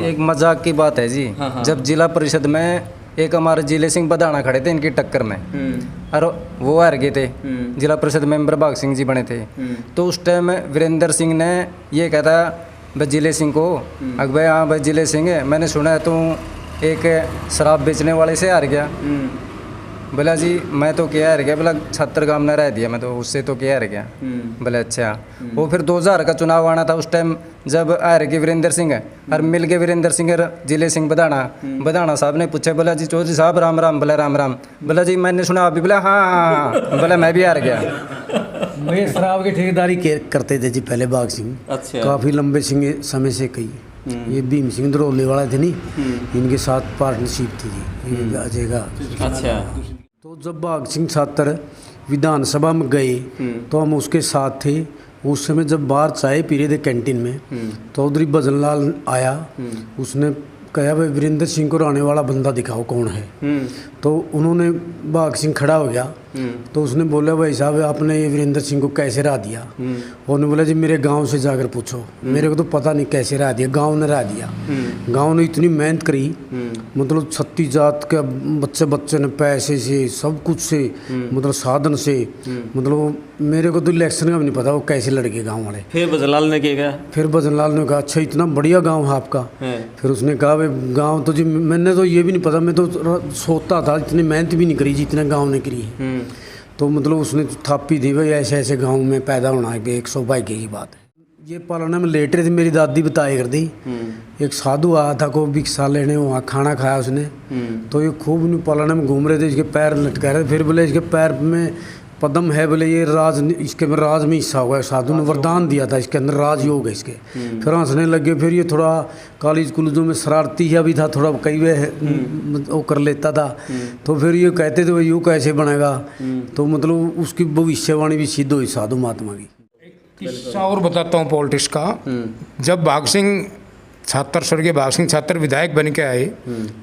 एक मजाक की बात है जी। जब जिला परिषद में एक हमारे जिले सिंह बदाना खड़े थे इनकी टक्कर में, और वो हार गए थे, जिला परिषद मेंबर भाग सिंह जी बने थे। तो उस टाइम वीरेंद्र सिंह ने ये कहा था भाई जिले सिंह को, अगर भाई हाँ भाई जिले सिंह है, मैंने सुना है तू एक शराब बेचने वाले से हार गया। बोला जी मैं तो क्या हार गया, बोला 76 गांव ने रह दिया, मैं तो उससे तो क्या हार गया। बोले अच्छा। वो फिर 2000 का चुनाव आना था, उस टाइम जब हार के वीरेंद्र सिंह है और मिल के वीरेंद्र सिंह जिले सिंह बदाना साहब ने पूछा, बोला जी चौधरी साहब राम राम। बोला राम राम। बोला जी मैंने सुना अभी। बोला हाँ। बोला मैं भी हार गया। मैं शराब की ठेकेदारी करते थे जी पहले भाग सिंह। अच्छा। काफ़ी लंबे समय से कई ये भीम सिंह दरोले वाला थे नहीं, इनके साथ पार्टनरशिप थी जी अजय का। अच्छा। तो जब भाग सिंह 76 विधानसभा में गए तो हम उसके साथ थे। उस समय जब बाहर चाय पी रहे थे कैंटीन में, चौधरी भजनलाल आया, उसने कहा भाई वीरेंद्र सिंह को रहने वाला बंदा दिखाओ कौन है। तो उन्होंने भाग सिंह खड़ा हो गया, तो उसने बोला भाई साहब आपने ये वीरेंद्र सिंह को कैसे रहा दिया। उन्होंने बोला जी मेरे गांव से जाकर पूछो, मेरे को तो पता नहीं कैसे रहा दिया, गांव ने रहा दिया। गांव ने इतनी मेहनत करी, मतलब 36 जात के बच्चे ने पैसे से सब कुछ से, मतलब साधन से, मतलब मेरे को तो इलेक्शन का भी नहीं पता वो कैसे लड़ गए गाँव वाले। फिर भजनलाल ने क्या? फिर भजनलाल ने कहा अच्छा इतना बढ़िया गाँव है आपका। फिर उसने कहा भाई गाँव तो जी मैंने तो ये भी नहीं पता, मैं तो सोता था, इतनी मेहनत भी नहीं करी जितने गाँव ने करी है। तो मतलब उसने थापी थी भाई ऐसे ऐसे गाँव में पैदा होना है, एक सौभाग्य की बात है। ये पालने में लेट रहे थे, मेरी दादी बताया कर दी। एक साधु आया था को भिक्षा लेने, वहाँ खाना खाया उसने, तो ये खूब नहीं पालने में घूम रहे थे, इसके पैर लटका रहे थे। फिर बोले इसके पैर में पद्म है, बोले ये राज, इसके में राज में हिस्सा हुआ है, साधु ने वरदान दिया था, इसके अंदर राज योग है इसके। फिर हंसने लगे। फिर ये थोड़ा कॉलेज कॉलेजों में शरारती भी था, थोड़ा कई वे वो कर लेता था। तो फिर ये कहते थे यूँ कैसे बनेगा, तो मतलब उसकी भविष्यवाणी भी सिद्ध हुई साधु महात्मा की। किस्सा और बताता हूँ पॉलिटिक्स का। जब भाग सिंह 76 स्वर्गीय भाग सिंह 76 विधायक बन के आए,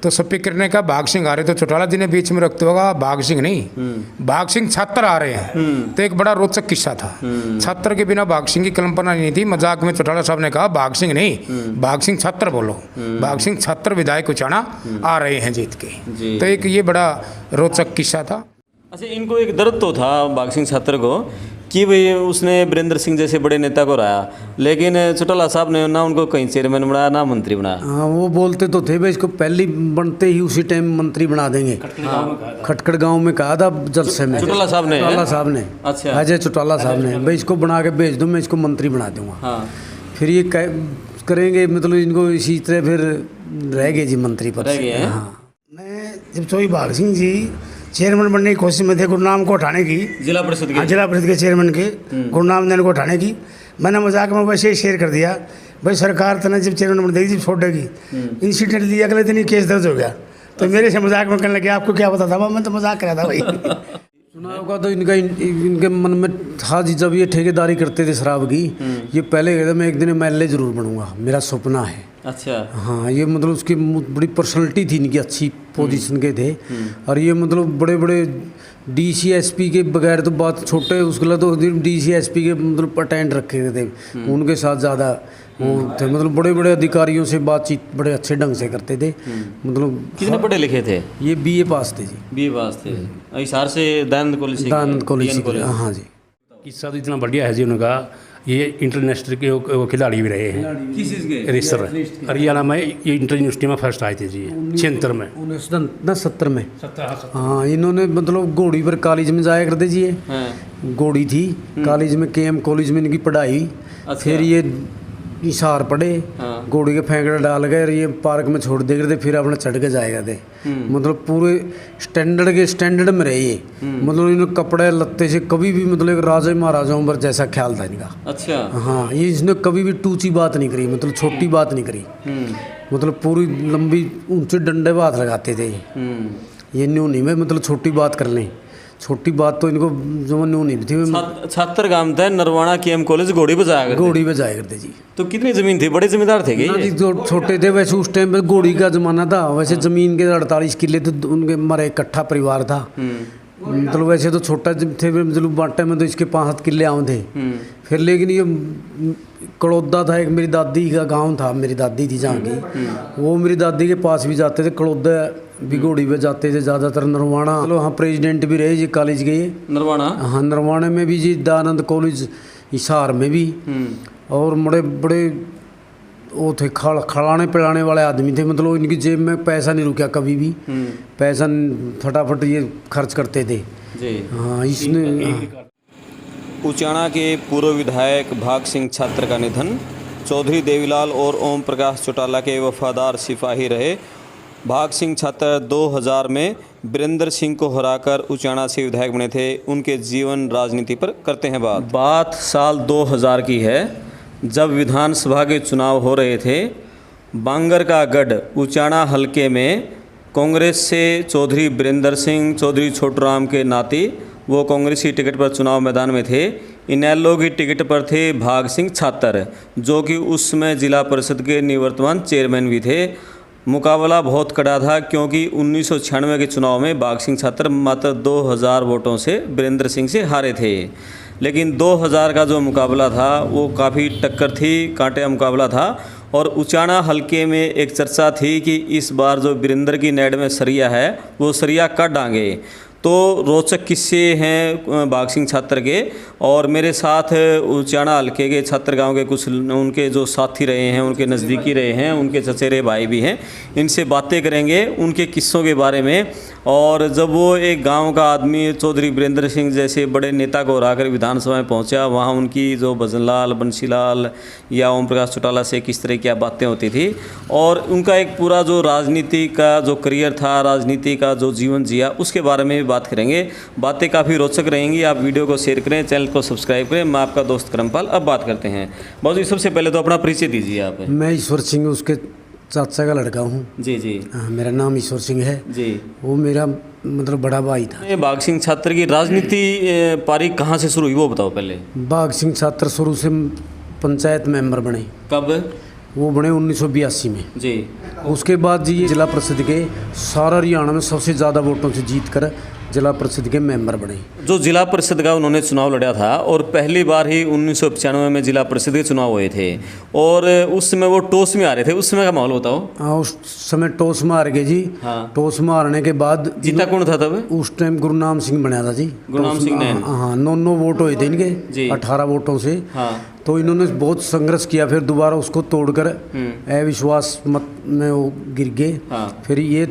तो स्पीकर ने कहा भाग सिंह आ रहे, तो चौटाला जी ने बीच में रखते होगा भाग सिंह नहीं, भाग सिंह 76 आ रहे हैं। तो एक बड़ा रोचक किस्सा था। 76 के बिना भाग सिंह की कल्पना नहीं थी। मजाक में चौटाला साहब ने कहा भाग सिंह नहीं, भाग सिंह 76 बोलो। भाग सिंह 76 विधायक उचाना आ रहे हैं जीत के। तो एक ये बड़ा रोचक किस्सा था। अच्छा, इनको एक दर्द तो था भाग सिंह 76 को कि भाई उसने वीरेंद्र सिंह जैसे बड़े नेता को रहा, लेकिन चौटाला साहब ने ना उनको कहीं चेयरमैन बनाया ना मंत्री बनाया। हाँ वो बोलते तो थे भाई इसको पहले बनते ही उसी टाइम मंत्री बना देंगे। खटखड़ गांव में कहा था जलसे में चौटाला साहब ने। अच्छा। अजय चौटाला साहब ने भाई इसको बना के भेज दो, मैं इसको मंत्री बना दूंगा। फिर ये करेंगे, मतलब इनको इसी तरह फिर रह गए जी मंत्री पद से। मैं जब चौधरी भाग सिंह जी चेयरमैन बनने की कोशिश में थे, गुरनाम को उठाने की, जिला परिषद के चेयरमैन के गुरनाम देने को उठाने की, मैंने मजाक में वैसे ही शेयर कर दिया भाई सरकार तो जब चेयरमैन बन देगी छोड़ेगी। इंसिडेंट दिया, अगले दिन ही केस दर्ज हो गया। तो मेरे से मजाक में करने लगे आपको क्या पता था, मैं तो मजाक कर रहा था भाई। चुनाव का तो इनके मन में था जी, जब ये ठेकेदारी करते थे शराब की, ये पहले कहते मैं एक दिन MLA जरूर बनूंगा, मेरा सपना है। अच्छा। हाँ ये मतलब उसकी बड़ी पर्सनैलिटी थी, इनकी अच्छी पोजीशन के थे। और ये मतलब बड़े बड़े DC SP के बगैर तो बात छोटे, उसके लिए तो DC SP के मतलब अटेंड रखे थे, उनके साथ ज़्यादा वो थे, मतलब बड़े बड़े अधिकारियों से बातचीत बड़े अच्छे ढंग से करते थे। मतलब कितने पढ़े लिखे थे? ये BA पास थे जी। BA पास थे। हिसार से दयानंद कॉलेज। हाँ जी। किस्सा तो इतना बढ़िया है जी उनका। ये इंटरनेशनल के वो खिलाड़ी भी रहे हैं। किस चीज़ के? रेसर हरियाणा में ये इंटर यूनिवर्सिटी में फर्स्ट आए थे जी 76 में। 1970 में। हाँ इन्होंने मतलब घोड़ी पर कॉलेज में जाया करते जी। ये घोड़ी थी कॉलेज में, KM कॉलेज में इनकी पढ़ाई। फिर ये हिसार पड़े, घोड़ी के फेंकड़े डाल गए, ये पार्क में छोड़ दे करते, फिर अपने चढ़ के जाएगा थे। मतलब पूरे स्टैंडर्ड में रहे ये। मतलब इन्होंने कपड़े लत्ते से कभी भी मतलब एक राजा महाराजाओं पर जैसा ख्याल था इनका। अच्छा। हाँ ये इसने कभी भी टूची बात नहीं करी, मतलब छोटी बात नहीं करी। मतलब पूरी लंबी ऊंचे डंडे बात लगाते थे ये न्यू नहीं में, मतलब छोटी बात कर लें, छोटी बात तो इनको जो न्यू नहीं थी। 76 गांव थे, नरवाना KM कॉलेज घोड़ी पे जाया करते जी। तो कितनी जमीन थी? बड़े जमींदार थे जी, जो छोटे थे वैसे उस टाइम पे घोड़ी का जमाना था, वैसे जमीन के 48 किले तो उनके हमारे इकट्ठा परिवार था। मतलब वैसे तो छोटा जब थे मतलब बांटे में तो इसके 5 किले आम थे। फिर लेकिन ये कड़ौदा था, एक मेरी दादी का गांव था, मेरी दादी थी जहाँ की, वो मेरी दादी के पास भी जाते थे। कड़ौदा बिगोड़ी पे जाते थे ज़्यादातर। नरवाना चलो हाँ प्रेसिडेंट भी रहे जी कॉलेज के। नरवाना, हाँ नरवाने में भी जी, दयानंद कॉलेज हिसार में भी। और बड़े बड़े वो थे खड़ाने पिलाने वाले आदमी थे, मतलब इनकी जेब में पैसा नहीं रुका कभी भी। पैसा फटाफट ये खर्च करते थे जी। हाँ इसने। उचाना के पूर्व विधायक भाग सिंह छात्र का निधन। चौधरी देवीलाल और ओम प्रकाश चौटाला के वफादार सिपाही रहे भाग सिंह छात्र 2000 में वीरेंद्र सिंह को हराकर उचाना से विधायक बने थे। उनके जीवन राजनीति पर करते हैं बात साल 2000 की है, जब विधानसभा के चुनाव हो रहे थे। बांगर का गढ़ उचाना हलके में कांग्रेस से चौधरी वीरेंद्र सिंह, चौधरी छोटूराम के नाती, वो कांग्रेस की टिकट पर चुनाव मैदान में थे। इनेलो की टिकट पर थे भाग सिंह छात्र, जो कि उस समय जिला परिषद के निवर्तमान चेयरमैन भी थे। मुकाबला बहुत कड़ा था, क्योंकि 1996 के चुनाव में भाग सिंह छात्र मात्र 2000 वोटों से वीरेंद्र सिंह से हारे थे। लेकिन 2000 का जो मुकाबला था वो काफ़ी टक्कर थी, कांटे मुकाबला था। और उचाना हलके में एक चर्चा थी कि इस बार जो वीरेंद्र की नेड में सरिया है वो सरिया काट डांगे। तो रोचक किस्से हैं भाग सिंह छात्र के, और मेरे साथ उचाना हलके के छात्र गांव के कुछ उनके जो साथी रहे हैं, उनके नज़दीकी रहे हैं, उनके चचेरे भाई भी हैं। इनसे बातें करेंगे उनके किस्सों के बारे में। और जब वो एक गांव का आदमी चौधरी वीरेंद्र सिंह जैसे बड़े नेता को हराकर विधानसभा में पहुंचा, वहां उनकी जो भजनलाल, बंशीलाल या ओम प्रकाश चौटाला से किस तरह की बातें होती थी, और उनका एक पूरा जो राजनीति का जो करियर था, राजनीति का जो जीवन जिया, उसके बारे में भी बात करेंगे। बातें काफ़ी रोचक रहेंगी। आप वीडियो को शेयर करें, चैनल को सब्सक्राइब करें। मैं आपका दोस्त करमपाल। अब बात करते हैं। बाबू जी, सबसे पहले तो अपना परिचय दीजिए आप। मैं ईश्वर सिंह उसके चाचा का लड़का हूँ। जी जी। हाँ, मेरा नाम ईश्वर सिंह है जी। वो मेरा मतलब बड़ा भाई था। ये भाग सिंह छात्र की राजनीति पारी कहाँ से शुरू हुई वो बताओ पहले। भाग सिंह छात्र शुरू से पंचायत मेंबर बने। कब? वो बने 1982 में जी। उसके बाद जी ये जिला परिषद के सारा हरियाणा में सबसे ज़्यादा वोटों से जीत कर जिला परिषद के मेंबर बने। जो जिला परिषद का उन्होंने चुनाव लड़ा था, और पहली बार ही 1995 में जिला परिषद के चुनाव हुए थे, और उस समय वो टॉस में आ रहे थे। उस समय का माहौल बताओ। हाँ, उस समय टॉस मार गए जी। हाँ। टॉस मारने के बाद जीता कौन था तब? उस टाइम गुरनाम सिंह बना था जी। गुरनाम सिंह ने। हाँ, 9 वोट हुए थे इनके 18 वोटों से। हाँ। तो इन्होंने बहुत संघर्ष किया, फिर दोबारा उसको तोड़कर अविश्वास मत में वो गिर गए। हाँ। फिर ये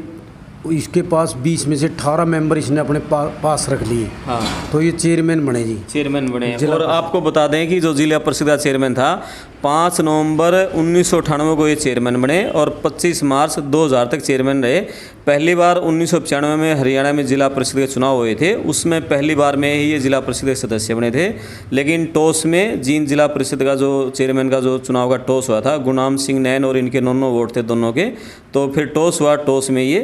इसके पास 20 में से 18 मेंबर इसने अपने पास रख लिए। हाँ। तो ये चेयरमैन बने जी। चेयरमैन बने। और आपको बता दें कि जो जिला परिषद का चेयरमैन था, 5 नवंबर 1998 को ये चेयरमैन बने, और 25 मार्च 2000 तक चेयरमैन रहे। पहली बार 1995 में हरियाणा में जिला परिषद के चुनाव हुए थे, उसमें पहली बार में ही ये जिला परिषद के सदस्य बने थे। लेकिन टॉस में जींद जिला परिषद का जो चेयरमैन का जो चुनाव का टॉस हुआ था, गुरनाम सिंह नैन और इनके 9 वोट थे दोनों के, तो फिर टॉस हुआ, टॉस में ये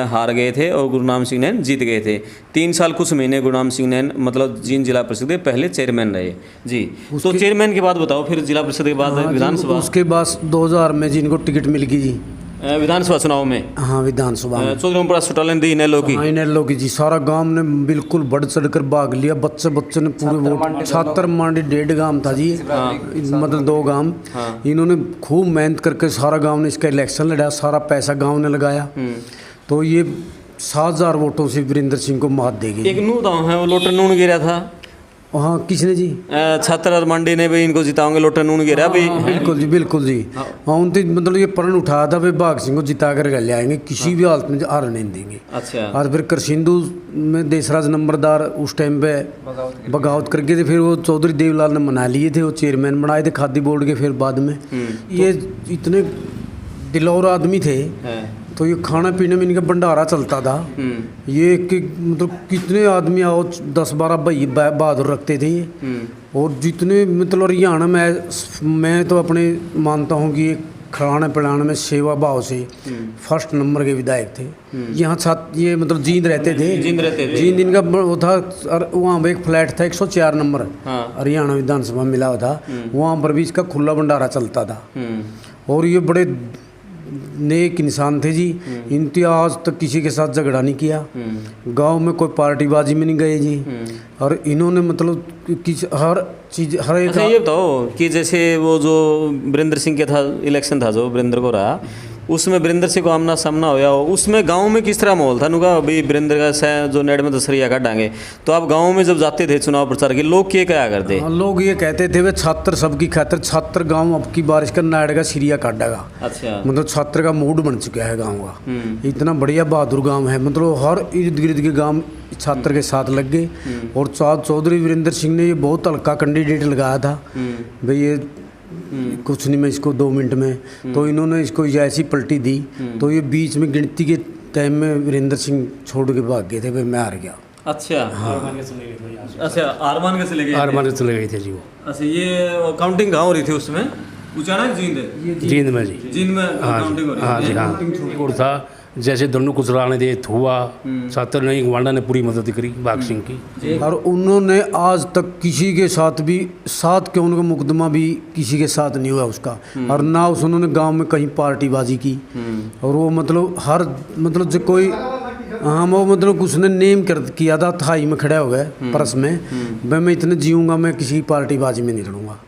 हार गए थे और गुरनाम सिंह नैन जीत गए थे। 3 साल कुछ महीने गुरनाम सिंह नैन मतलब जींद जिला परिषद के पहले चेयरमैन रहे जी। तो चेयरमैन के बाद बताओ, फिर जिला परिषद के बाद विधानसभा। उसके बाद 2000 में जी इनको टिकट मिल गई जी विधानसभा चुनाव में। हाँ, विधानसभा में चौधरी ओम प्रकाश चौटाला ने दी इनेलो की। हाँ, इनेलो की जी। सारा गांव ने बिल्कुल बढ़ चढ़कर भाग लिया। बच्चे ने पूरे वोट। छात्र मांडी 1.5 गांव था जी। मतलब 2 गांव। इन्होंने खूब मेहनत करके सारा गांव ने इसका इलेक्शन लड़ा, सारा पैसा गांव ने लगाया। तो ये 7000 वोटों से वीरेंद्र सिंह को मात देगी। एक नू गाँव है, वो लोटन नून गिरा था। हाँ, किसने जी? छात्र और मंडी ने भी इनको जिताओगे, लोटन नून गिरा भी। बिल्कुल जी, बिल्कुल जी। हाँ, उनसे मतलब ये प्रण उठाया था, वे भाग सिंह को जिता कर ले आएंगे, किसी भी हालत में हार नहीं देंगे। अच्छा। और फिर करसिंधु में देशराज नंबरदार उस टाइम पे बगावत करके थे, फिर वो चौधरी देवलाल ने मना लिए थे, वो चेयरमैन बनाए थे खादी बोर्ड के। फिर बाद में ये इतने दिलौर आदमी थे, तो ये खाना पीने में इनका भंडारा चलता था। ये मतलब कितने आदमी आओ 10-12 भाई बहादुर रखते थे ये। और जितने मतलब हरियाणा में मैं तो अपने मानता हूँ कि ये खाने पिलाने में सेवा भाव से फर्स्ट नंबर के विधायक थे। यहाँ छात्र ये मतलब जींद रहते थे। जींद इनका वो था, वहाँ पर एक फ्लैट था 104 नंबर। हरियाणा विधानसभा मिला हुआ था, वहाँ पर भी इसका खुला भंडारा चलता था। और ये बड़े नेक इंसान थे जी। इनकी आज तक किसी के साथ झगड़ा नहीं किया, गांव में कोई पार्टीबाजी में नहीं गए जी। और इन्होंने मतलब हर चीज़ हर एक अच्छा ये बताओ कि जैसे वो जो वीरेंद्र सिंह के था इलेक्शन था जो वीरेंद्र को रहा, उसमें वीरेंद्र सिंह को आमना सामना होया हो, उसमें गांव में किस तरह माहौल था? नुका अभी वीरेंद्र का जो नेट में दसरिया काटांगे, तो आप गांव में जब जाते थे चुनाव प्रचार के, लोग क्या क्या करते? हाँ, लोग ये कहते थे वे छात्र सबकी खातिर, छात्र गांव अब की बारिश का नाड़ का सिरिया काटेगा। अच्छा मतलब छात्र का मूड बन चुका है गांव का। इतना बढ़िया बहादुर गांव है, मतलब हर इर्द गिर्द के गांव छात्र के साथ लग गए। और चौधरी वीरेंद्र सिंह ने ये बहुत हल्का कैंडिडेट लगाया था भाई, ये कुछ नहीं मैं इसको 2 मिनट में, तो इन्होंने इसको ऐसी पलटी दी, तो ये बीच में गिनती के टाइम में वीरेंद्र सिंह छोड़ के भाग गए थे, भाई मैं हार गया। अच्छा अच्छा आरमान के चले गए? आरमान के चले गए थे जी वो। अच्छा ये काउंटिंग कहाँ हो रही थी उसमें? उचाना जींद? जींद में जी। जींद में काउंटिंग हो रही हाँ जी हाँ। और था जैसे दोनों कुचलाने दे हुआ, छात्र ने वांडा ने पूरी मदद करी भाग सिंह की। और उन्होंने आज तक किसी के साथ भी, साथ के उनका मुकदमा भी किसी के साथ नहीं हुआ उसका। और ना उस उन्होंने गांव में कहीं पार्टीबाजी की। और वो मतलब हर मतलब जो कोई हाँ वो मतलब उसने नेम कर किया था, थाई में खड़ा हो गया परस में, भाई मैं इतने जीऊँगा, मैं किसी पार्टीबाजी में नहीं लड़ूंगा,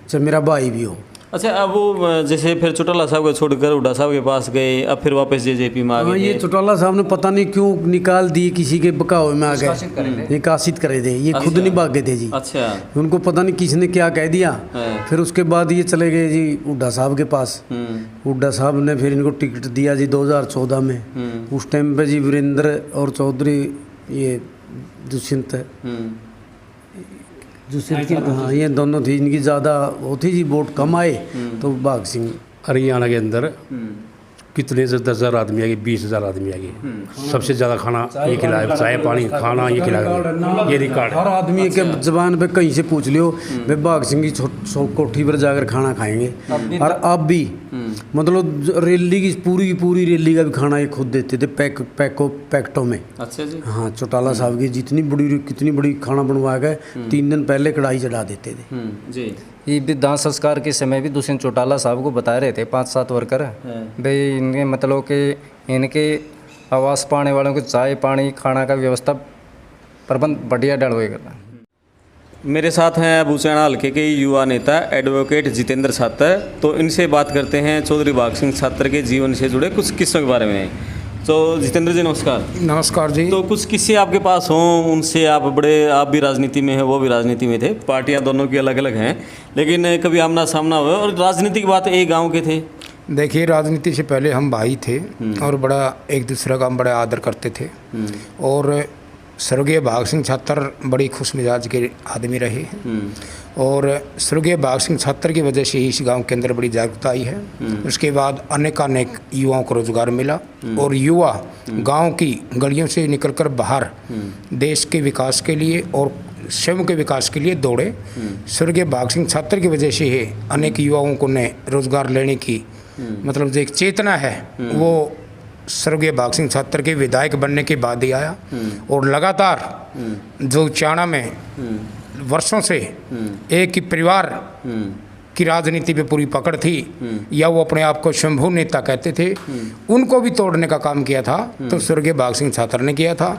चाहे मेरा भाई भी हो। अच्छा अब वो जैसे फिर चौटाला साहब को छोड़कर हुड्डा साहब के पास गए, अब फिर वापस जेजेपी में आ हाँ, गए। ये चौटाला साहब ने पता नहीं क्यों निकाल दी, किसी के बकावे में आ गए, निकासित करे थे, ये खुद नहीं भागे थे जी। अच्छा उनको पता नहीं किसने क्या कह दिया। फिर उसके बाद ये चले गए जी हुड्डा साहब के पास। हुड्डा साहब ने फिर इनको टिकट दिया जी 2014 में। उस टाइम पे जी वीरेंद्र और चौधरी ये दुष्यंत हाँ ये दोनों थी, इनकी ज़्यादा वो थी जी, वोट कम आए तो भाग सिंह। हरियाणा के अंदर कितने से 10,000 आदमी आ गए, 20,000 आदमी आ गए। सबसे ज़्यादा खाना ये खिलाया, चाय पानी खाना ये खिलाया, ये रिकॉर्ड। हर आदमी के जबान पे कहीं से पूछ लियो, वे भाग सिंह की कोठी पर जाकर खाना खाएंगे। और अब भी मतलब रैली की पूरी रैली का भी खाना ये खुद देते थे पैकेटों में। अच्छा जी हाँ, चौटाला साहब की कितनी बड़ी खाना बनवा के 3 दिन पहले कढ़ाई चढ़ा देते थे जी। ये भी दाह संस्कार के समय भी दुष्यंत चौटाला साहब को बता रहे थे 5-7 वर्कर भाई इनके मतलब कि इनके आवास पाने वालों को चाय पानी खाना का व्यवस्था प्रबंध बढ़िया डलवेगा। मेरे साथ हैं अब उचाना हल्के के युवा नेता एडवोकेट जितेंद्र छात्र, तो इनसे बात करते हैं चौधरी भाग सिंह छात्र के जीवन से जुड़े कुछ किस्सों के बारे में। तो जितेंद्र जी नमस्कार। नमस्कार जी। तो कुछ किस्से आपके पास हों, उनसे आप भी राजनीति में हैं, वो भी राजनीति में थे, पार्टियां दोनों की अलग अलग हैं, लेकिन कभी आमना सामना हुआ और राजनीति की बात एक गांव के थे? देखिए राजनीति से पहले हम भाई थे और बड़ा एक दूसरे का हम बड़ा आदर करते थे। और स्वर्गीय भाग सिंह छात्र बड़ी खुश मिजाज के आदमी रहे। और स्वर्गीय भाग सिंह छात्र की वजह से ही इस गांव के अंदर बड़ी जागरूकता आई है। उसके बाद अनेकानेक युवाओं को रोजगार मिला और युवा गांव की गलियों से निकलकर बाहर देश के विकास के लिए और स्वयं के विकास के लिए दौड़े। स्वर्गीय भाग सिंह छात्र की वजह से ही अनेक युवाओं को ने रोजगार लेने की मतलब जो एक चेतना है वो स्वर्गीय भाग सिंह छात्र के विधायक बनने के बाद ही आया। और लगातार जो चाणा में वर्षों से एक ही परिवार की राजनीति पे पूरी पकड़ थी, या वो अपने आप को शंभू नेता कहते थे, उनको भी तोड़ने का काम किया था तो स्वर्गीय भाग सिंह छात्र ने किया था।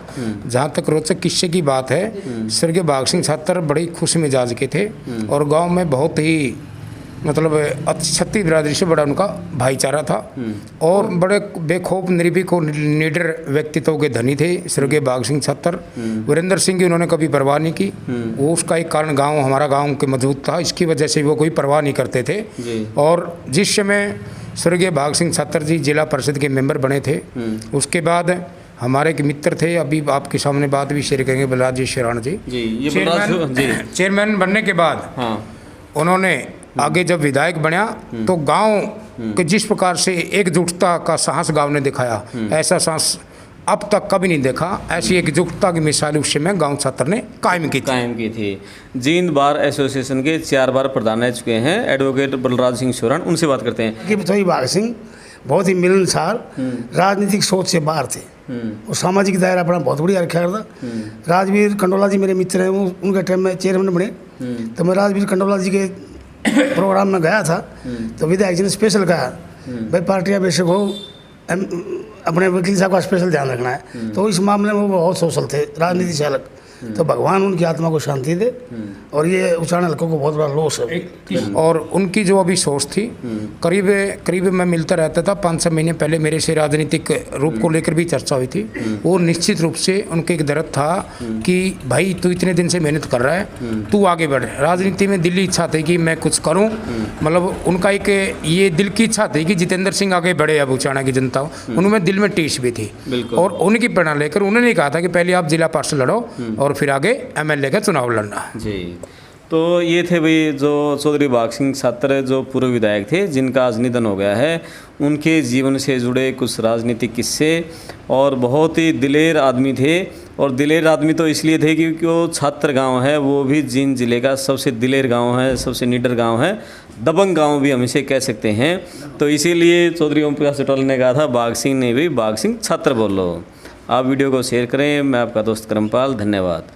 जहाँ तक रोचक किस्से की बात है, स्वर्गीय भाग सिंह छात्र बड़ी खुश मिजाज के थे और गांव में बहुत ही मतलब छत्ती बिरादरी से बड़ा उनका भाईचारा था और बड़े बेखौफ निर्भीक और निडर व्यक्तित्व के धनी थे स्वर्गीय भाग सिंह छात्र। वीरेंद्र सिंह की उन्होंने कभी परवाह नहीं की। वो उसका एक कारण गांव हमारा गांव के मजबूत था, इसकी वजह से वो कोई परवाह नहीं करते थे। और जिस समय स्वर्गीय भाग सिंह छात्र जी जिला परिषद के मेंबर बने थे, उसके बाद हमारे एक मित्र थे, अभी आपके सामने बात भी शेयर करेंगे, बलराज जी शेरान जी, चेयरमैन बनने के बाद उन्होंने आगे जब विधायक बना तो गांव के जिस प्रकार से एकजुटता का साहस गांव ने दिखाया, ऐसा साहस अब तक कभी नहीं देखा। ऐसी एकजुटता की मिसाल उस समय गांव छात्र ने कायम की थी। जींद बार एसोसिएशन के 4 बार प्रधान रह चुके हैं एडवोकेट बलराज सिंह सोरण, उनसे बात करते हैं कि चौधरी भाग सिंह बहुत ही मिलनसार राजनीतिक सोच से बाहर थे और सामाजिक दायरा अपना बहुत बढ़िया रखा करता। राजवीर कंडोला जी मेरे मित्र हैं, वो उनके टाइम में चेयरमैन बने तो मैं राजवीर कंडोला जी के प्रोग्राम में गया था तो विधायक जी ने स्पेशल कहा भाई पार्टियां बेशक हो, अपने वकील साहब का स्पेशल ध्यान रखना है। तो इस मामले में वो बहुत सोशल थे, राजनीति से अलग। तो भगवान उनकी आत्मा को शांति दे, और ये उचाना हल्कों को बहुत बड़ा लॉस है। और उनकी जो अभी सोच थी, करीब करीब मैं मिलता रहता था, 5-6 महीने पहले मेरे से राजनीतिक रूप को लेकर भी चर्चा हुई थी। वो निश्चित रूप से उनके एक दर्द था कि भाई तू इतने दिन से मेहनत कर रहा है, तू आगे बढ़। राजनीति में दिल्ली इच्छा थी कि मैं कुछ करूं, मतलब उनका एक ये दिल की इच्छा थी कि जितेंद्र सिंह आगे बढ़े। अब उचाना की जनता, उनमें दिल में टीस भी थी, और उनकी प्रेरणा लेकर उन्होंने कहा था कि पहले आप जिला पार्षद लड़ो और फिर आगे एमएलए का चुनाव लड़ना। जी, तो ये थे भाई जो चौधरी भाग सिंह छात्र, जो पूर्व विधायक थे, जिनका आज निधन हो गया है। उनके जीवन से जुड़े कुछ राजनीतिक किस्से, और बहुत ही दिलेर आदमी थे। और दिलेर आदमी तो इसलिए थे क्योंकि वो छात्र गांव है, वो भी जींद जिले का सबसे दिलेर गांव है, सबसे निडर गांव है, दबंग गांव भी हम इसे कह सकते हैं। तो इसीलिए चौधरी ओम प्रकाश चौटाला ने कहा था भाग सिंह ने भी भाग सिंह छात्र बोलो। आप वीडियो को शेयर करें। मैं आपका दोस्त करमपाल, धन्यवाद।